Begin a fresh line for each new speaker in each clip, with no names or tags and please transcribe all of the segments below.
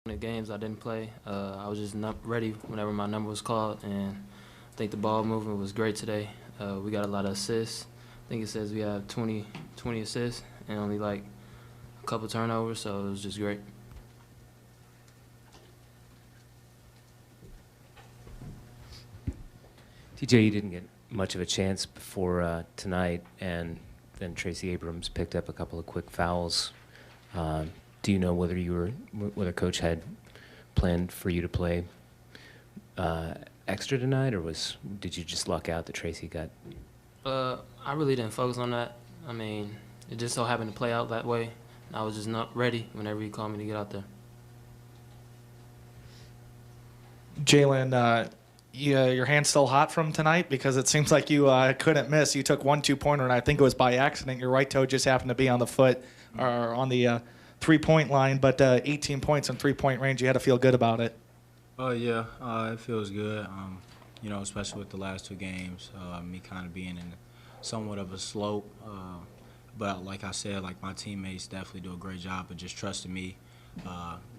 The games I didn't play, I was just not ready whenever my number was called, and I think the ball movement was great today. We got a lot of assists. I think it says we have 20 assists and only like a couple turnovers, so it was just great.
TJ, you didn't get much of a chance before tonight, and then Tracy Abrams picked up a couple of quick fouls. Do you know whether Coach had planned for you to play extra tonight, or did you just luck out that Tracy got?
I really didn't focus on that. I mean, it just so happened to play out that way. I was just not ready whenever he called me to get out there.
Jalen, your hand's still hot from tonight because it seems like you couldn't miss. You took 1 2-pointer, and I think it was by accident. Your right toe just happened to be on the foot or on the three-point line, but 18 points in three-point range. You had to feel good about it.
Yeah, it feels good. Especially with the last 2 games, me kind of being in somewhat of a slope. But like I said, like my teammates definitely do a great job of just trusting me,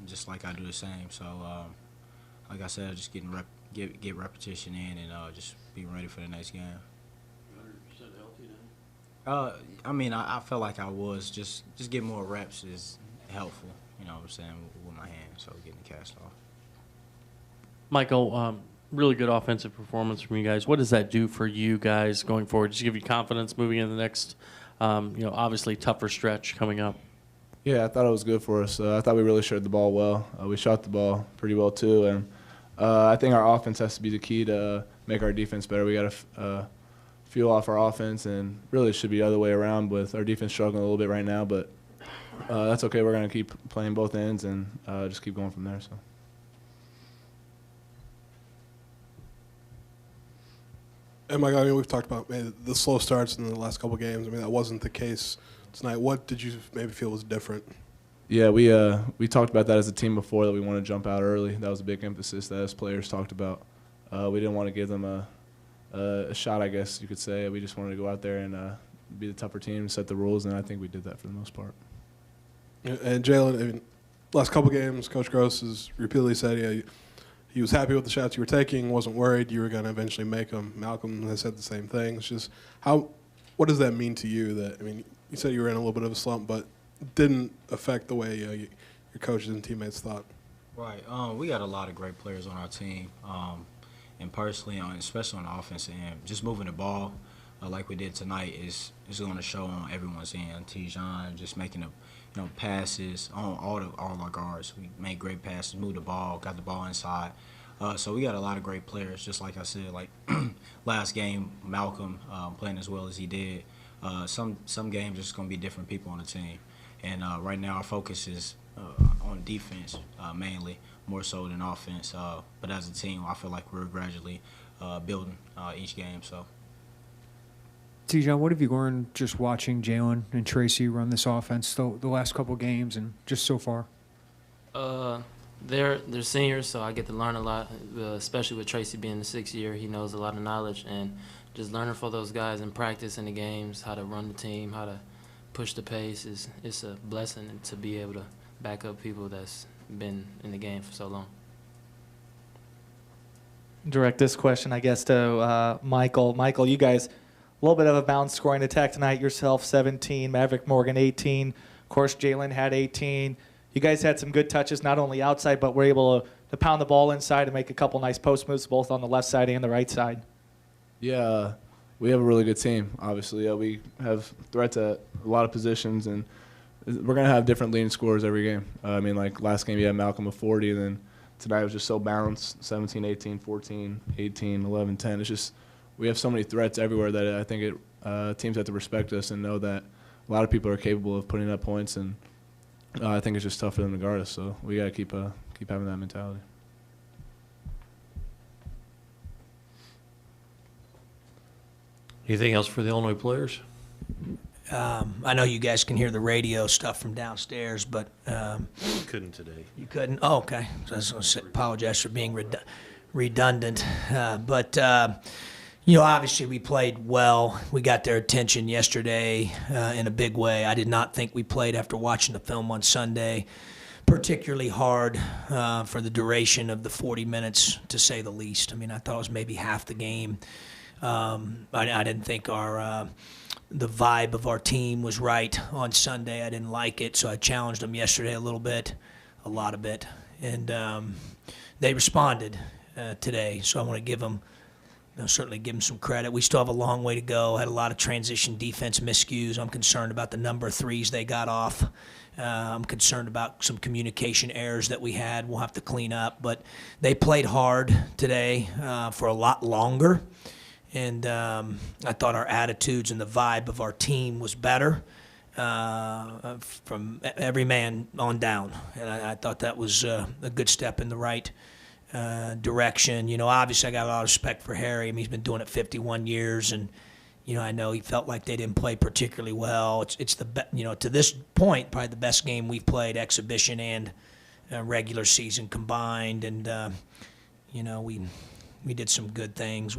just like I do the same. So, like I said, just get repetition in and just be ready for the next game.
100% healthy now?
I felt like I was. Just getting more reps is helpful, you know what I'm saying, with my hand, so getting the cast off.
Michael, really good offensive performance from you guys. What does that do for you guys going forward? Just give you confidence moving into the next, obviously tougher stretch coming up?
Yeah, I thought it was good for us. I thought we really shared the ball well. We shot the ball pretty well too, and I think our offense has to be the key to make our defense better. We got to fuel off our offense, and really it should be the other way around with our defense struggling a little bit right now, but that's okay. We're going to keep playing both ends and just keep going from there. So.
And Mike, we've talked about maybe the slow starts in the last couple of games. That wasn't the case tonight. What did you maybe feel was different?
Yeah, we talked about that as a team before, that we want to jump out early. That was a big emphasis that us players talked about. We didn't want to give them a shot, I guess you could say. We just wanted to go out there and be the tougher team, set the rules, and I think we did that for the most part.
And Jalen, last couple of games, Coach Gross has repeatedly said he was happy with the shots you were taking, wasn't worried you were going to eventually make them. Malcolm has said the same thing. It's just what does that mean to you? You said you were in a little bit of a slump, but didn't affect the way your coaches and teammates thought.
Right. We got a lot of great players on our team, and personally, especially on the offensive end, just moving the ball like we did tonight is going to show on everyone's end. Tijon just making passes on all our guards. We made great passes, moved the ball, got the ball inside. So we got a lot of great players. Just like I said, like last game, Malcolm playing as well as he did. Some games it's going to be different people on the team. And right now our focus is on defense mainly, more so than offense. But as a team, I feel like we're gradually building each game. So.
Tijon, what have you learned just watching Jalen and Tracy run this offense the last couple games and just so far?
They're seniors, so I get to learn a lot, especially with Tracy being the 6th year. He knows a lot of knowledge, and just learning for those guys in practice in the games, how to run the team, how to push the pace, it's a blessing to be able to back up people that's been in the game for so long.
Direct this question, I guess, to Michael. Michael, you guys, a little bit of a balanced scoring attack tonight. Yourself, 17. Maverick Morgan, 18. Of course, Jalen had 18. You guys had some good touches, not only outside, but were able to pound the ball inside and make a couple nice post moves, both on the left side and the right side.
Yeah, we have a really good team, obviously. We have threats at a lot of positions, and we're going to have different leading scorers every game. Like last game you had Malcolm with 40, and then tonight it was just so balanced, 17, 18, 14, 18, 11, 10. It's just we have so many threats everywhere that I think teams have to respect us and know that a lot of people are capable of putting up points, and I think it's just tough for them to guard us. So we got to keep having that mentality.
Anything else for the Illinois players?
I know you guys can hear the radio stuff from downstairs, but
Couldn't today.
you couldn't. Oh, okay. So I was going to apologize for being redundant, but obviously we played well. We got their attention yesterday in a big way. I did not think we played after watching the film on Sunday particularly hard for the duration of the 40 minutes, to say the least. I mean, I thought it was maybe half the game. I didn't think the vibe of our team was right on Sunday. I didn't like it, so I challenged them yesterday a lot of it, and they responded today. So I want to give them, certainly give them some credit. We still have a long way to go. Had a lot of transition defense miscues. I'm concerned about the number of threes they got off. I'm concerned about some communication errors that we had. We'll have to clean up. But they played hard today for a lot longer. And I thought our attitudes and the vibe of our team was better from every man on down. And I thought that was a good step in the right direction. Obviously I got a lot of respect for Harry. I mean, he's been doing it 51 years, and I know he felt like they didn't play particularly well. It's to this point probably the best game we've played, exhibition and regular season combined. And we did some good things.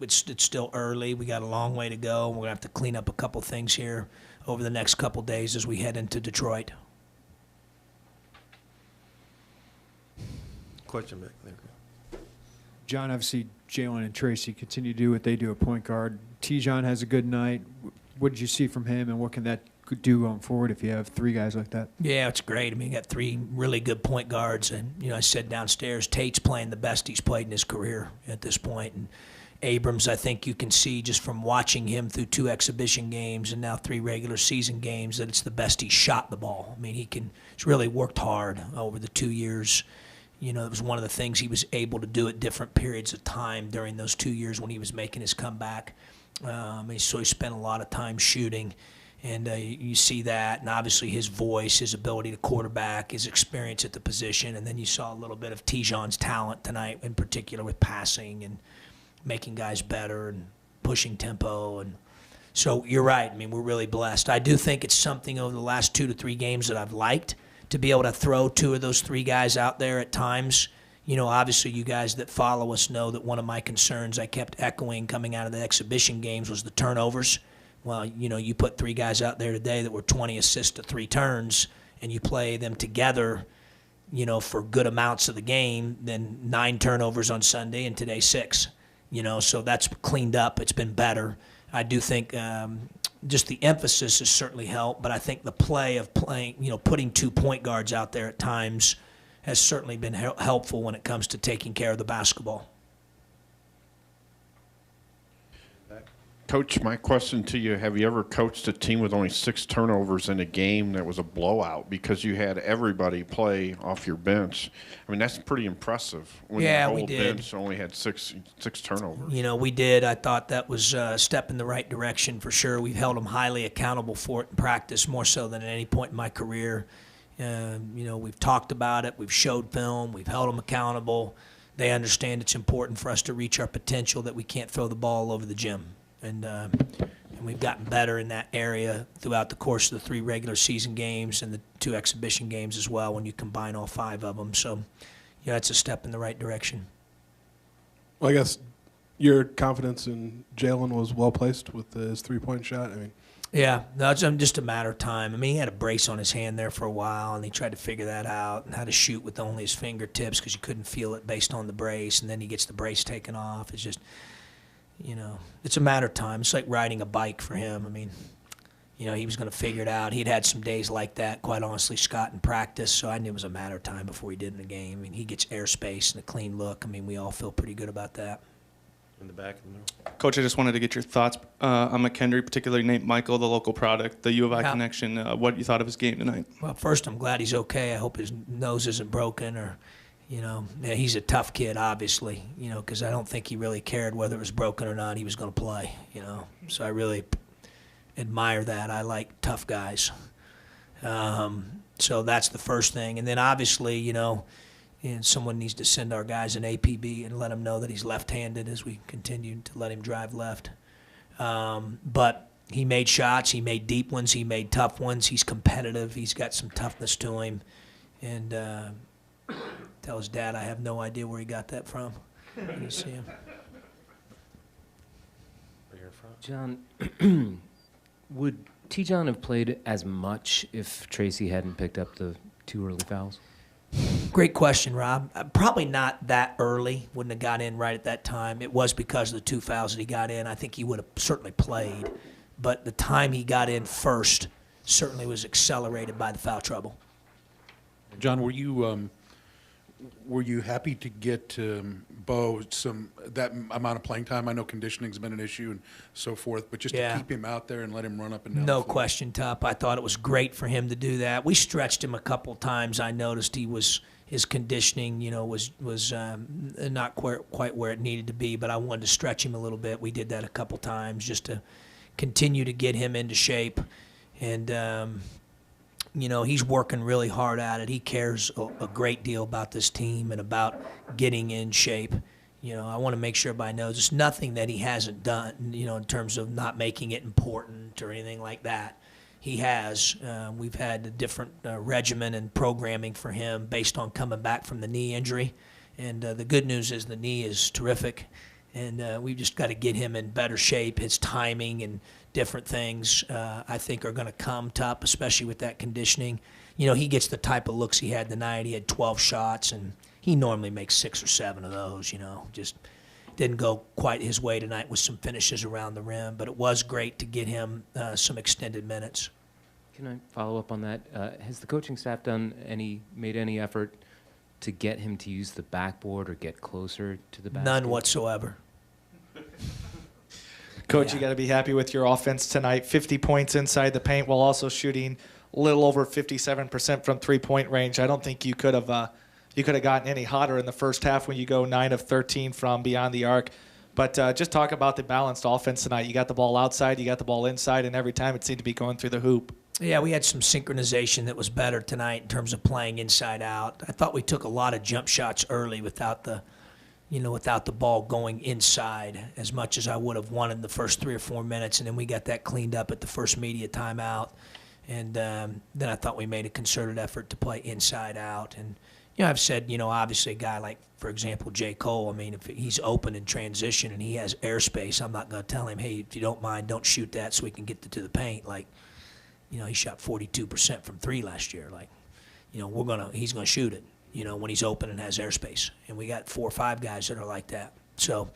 It's still early. We got a long way to go. We're gonna have to clean up a couple things here over the next couple days as we head into Detroit.
Question back there.
John, obviously, Jalen and Tracy continue to do what they do at point guard. T-John has a good night. What did you see from him, and what can that do going forward if you have three guys like that?
Yeah, it's great. I mean, you got three really good point guards, and I said downstairs, Tate's playing the best he's played in his career at this point, and Abrams, I think you can see just from watching him through 2 exhibition games and now 3 regular season games that it's the best he's shot the ball. I mean, he's really worked hard over the 2 years. It was one of the things he was able to do at different periods of time during those 2 years when he was making his comeback. So he spent a lot of time shooting, and you see that, and obviously his voice, his ability to quarterback, his experience at the position, and then you saw a little bit of T-John's talent tonight, in particular with passing and making guys better and pushing tempo. And so you're right. I mean, we're really blessed. I do think it's something over the last 2 to 3 games that I've liked, to be able to throw 2 of those 3 guys out there at times. Obviously you guys that follow us know that one of my concerns I kept echoing coming out of the exhibition games was the turnovers. Well, you put 3 guys out there today that were 20 assists to 3 turns, and you play them together, for good amounts of the game, then 9 turnovers on Sunday, and today 6. So that's cleaned up. It's been better. I do think just the emphasis has certainly helped, but I think the play of putting 2 point guards out there at times has certainly been helpful when it comes to taking care of the basketball.
Coach, my question to you, have you ever coached a team with only 6 turnovers in a game that was a blowout because you had everybody play off your bench? I mean, that's pretty impressive when
Yeah,
your
we
whole
did.
bench only had six turnovers.
We did. I thought that was a step in the right direction for sure. We've held them highly accountable for it in practice, more so than at any point in my career. We've talked about it. We've showed film. We've held them accountable. They understand it's important for us to reach our potential, that we can't throw the ball all over the gym. And we've gotten better in that area throughout the course of the 3 regular season games and the 2 exhibition games as well when you combine all 5 of them. So, it's a step in the right direction.
Well, I guess your confidence in Jalen was well placed with his 3-point shot. I mean,
yeah, no, it's just a matter of time. I mean, he had a brace on his hand there for a while, and he tried to figure that out and how to shoot with only his fingertips because you couldn't feel it based on the brace, and then he gets the brace taken off. It's just, it's a matter of time. It's like riding a bike for him. I mean, he was going to figure it out. He'd had some days like that, quite honestly, Scott, in practice, so I knew it was a matter of time before he did in the game. I mean, he gets airspace and a clean look. I mean, we all feel pretty good about that.
In the back.
Coach, I just wanted to get your thoughts on McKendry, particularly Nate Michael, the local product, the U of I
Yeah.
connection. What you thought of his game tonight?
Well, first, I'm glad he's okay. I hope his nose isn't broken or, he's a tough kid, obviously, because I don't think he really cared whether it was broken or not. He was going to play, So I really admire that. I like tough guys. So that's the first thing. And then obviously, and someone needs to send our guys an APB and let him know that he's left-handed as we continue to let him drive left. But he made shots. He made deep ones. He made tough ones. He's competitive. He's got some toughness to him. And tell his dad I have no idea where he got that from. You see him.
John, would T-John have played as much if Tracy hadn't picked up the 2 early fouls?
Great question, Rob. Probably not that early. Wouldn't have got in right at that time. It was because of the 2 fouls that he got in. I think he would have certainly played. But the time he got in first certainly was accelerated by the foul trouble.
John, were you happy to get Bo that amount of playing time? I know conditioning's been an issue and so forth, but just to keep him out there and let him run up and down.
No question, Tup. I thought it was great for him to do that. We stretched him a couple times. I noticed his conditioning, was not quite where it needed to be, but I wanted to stretch him a little bit. We did that a couple times just to continue to get him into shape, and he's working really hard at it. He cares a great deal about this team and about getting in shape. I want to make sure everybody knows there's nothing that he hasn't done, in terms of not making it important or anything like that. He has. We've had a different regimen and programming for him based on coming back from the knee injury. And the good news is the knee is terrific. And we've just got to get him in better shape. His timing and different things, I think, are going to come top, especially with that conditioning. He gets the type of looks he had tonight. He had 12 shots, and he normally makes 6 or 7 of those, Just didn't go quite his way tonight with some finishes around the rim. But it was great to get him some extended minutes.
Can I follow up on that? Has the coaching staff made any effort to get him to use the backboard or get closer to the basket?
None whatsoever.
Coach, you got to be happy with your offense tonight. 50 points inside the paint while also shooting a little over 57% from three-point range. I don't think you could have gotten any hotter in the first half when you go 9 of 13 from beyond the arc. But just talk about the balanced offense tonight. You got the ball outside, you got the ball inside, and every time it seemed to be going through the hoop.
Yeah, we had some synchronization that was better tonight in terms of playing inside out. I thought we took a lot of jump shots early without the ball going inside as much as I would have wanted in the first 3 or 4 minutes, and then we got that cleaned up at the first media timeout. And then I thought we made a concerted effort to play inside out. And I've said, obviously a guy like, for example, J. Cole, if he's open in transition and he has airspace, I'm not going to tell him, hey, if you don't mind, don't shoot that so we can get to the paint. He shot 42% from 3 last year. He's going to shoot it, when he's open and has airspace. And we got 4 or 5 guys that are like that. So,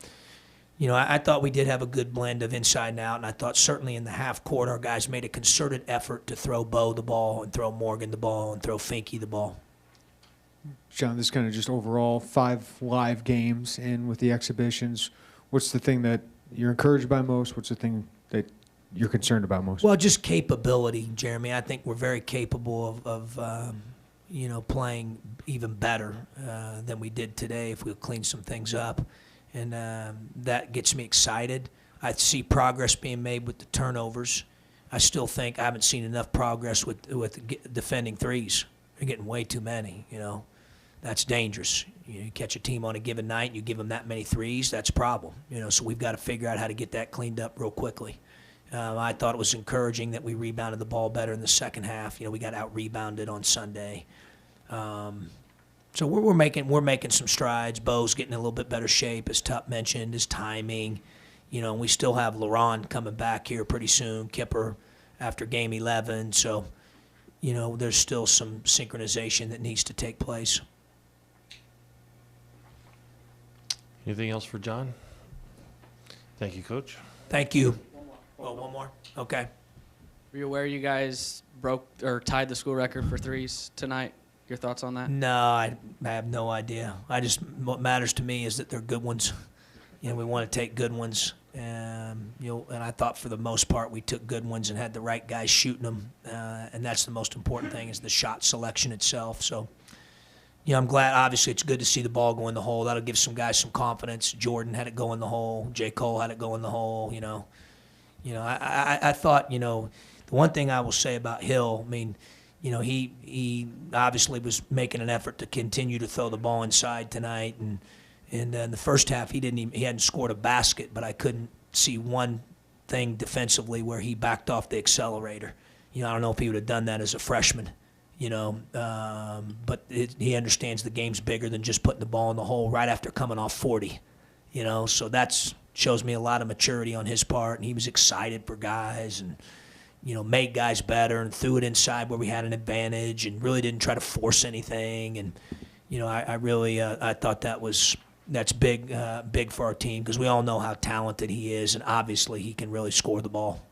I thought we did have a good blend of inside and out, and I thought certainly in the half court our guys made a concerted effort to throw Bo the ball and throw Morgan the ball and throw Finke the ball.
John, this kind of just overall 5 live games, and with the exhibitions, what's the thing that you're encouraged by most? What's the thing that you're concerned about most?
Well, just capability, Jeremy. I think we're very capable of playing even better than we did today if we'll clean some things up. And that gets me excited. I see progress being made with the turnovers. I still think I haven't seen enough progress with defending threes. They're getting way too many, That's dangerous. You catch a team on a given night, you give them that many threes, that's a problem. So we've got to figure out how to get that cleaned up real quickly. I thought it was encouraging that we rebounded the ball better in the second half. We got out-rebounded on Sunday. So we're making some strides. Bo's getting in a little bit better shape, as Tup mentioned, his timing. We still have LaRon coming back here pretty soon, Kipper after game 11. So, there's still some synchronization that needs to take place.
Anything else for John? Thank you, Coach.
Thank you. One more? Okay.
Were you aware you guys broke or tied the school record for threes tonight? Your thoughts on that?
No, I have no idea. What matters to me is that they're good ones. We want to take good ones. And I thought for the most part we took good ones and had the right guys shooting them. And that's the most important thing is the shot selection itself. So, I'm glad. Obviously, it's good to see the ball go in the hole. That'll give some guys some confidence. Jordan had it go in the hole. J. Cole had it go in the hole. I thought, the one thing I will say about Hill, he obviously was making an effort to continue to throw the ball inside tonight, and in the first half he hadn't scored a basket, but I couldn't see one thing defensively where he backed off the accelerator. I don't know if he would have done that as a freshman, but he understands the game's bigger than just putting the ball in the hole right after coming off 40, so that's shows me a lot of maturity on his part, and he was excited for guys, and made guys better and threw it inside where we had an advantage and really didn't try to force anything. And, I really I thought that's big for our team because we all know how talented he is, and obviously he can really score the ball.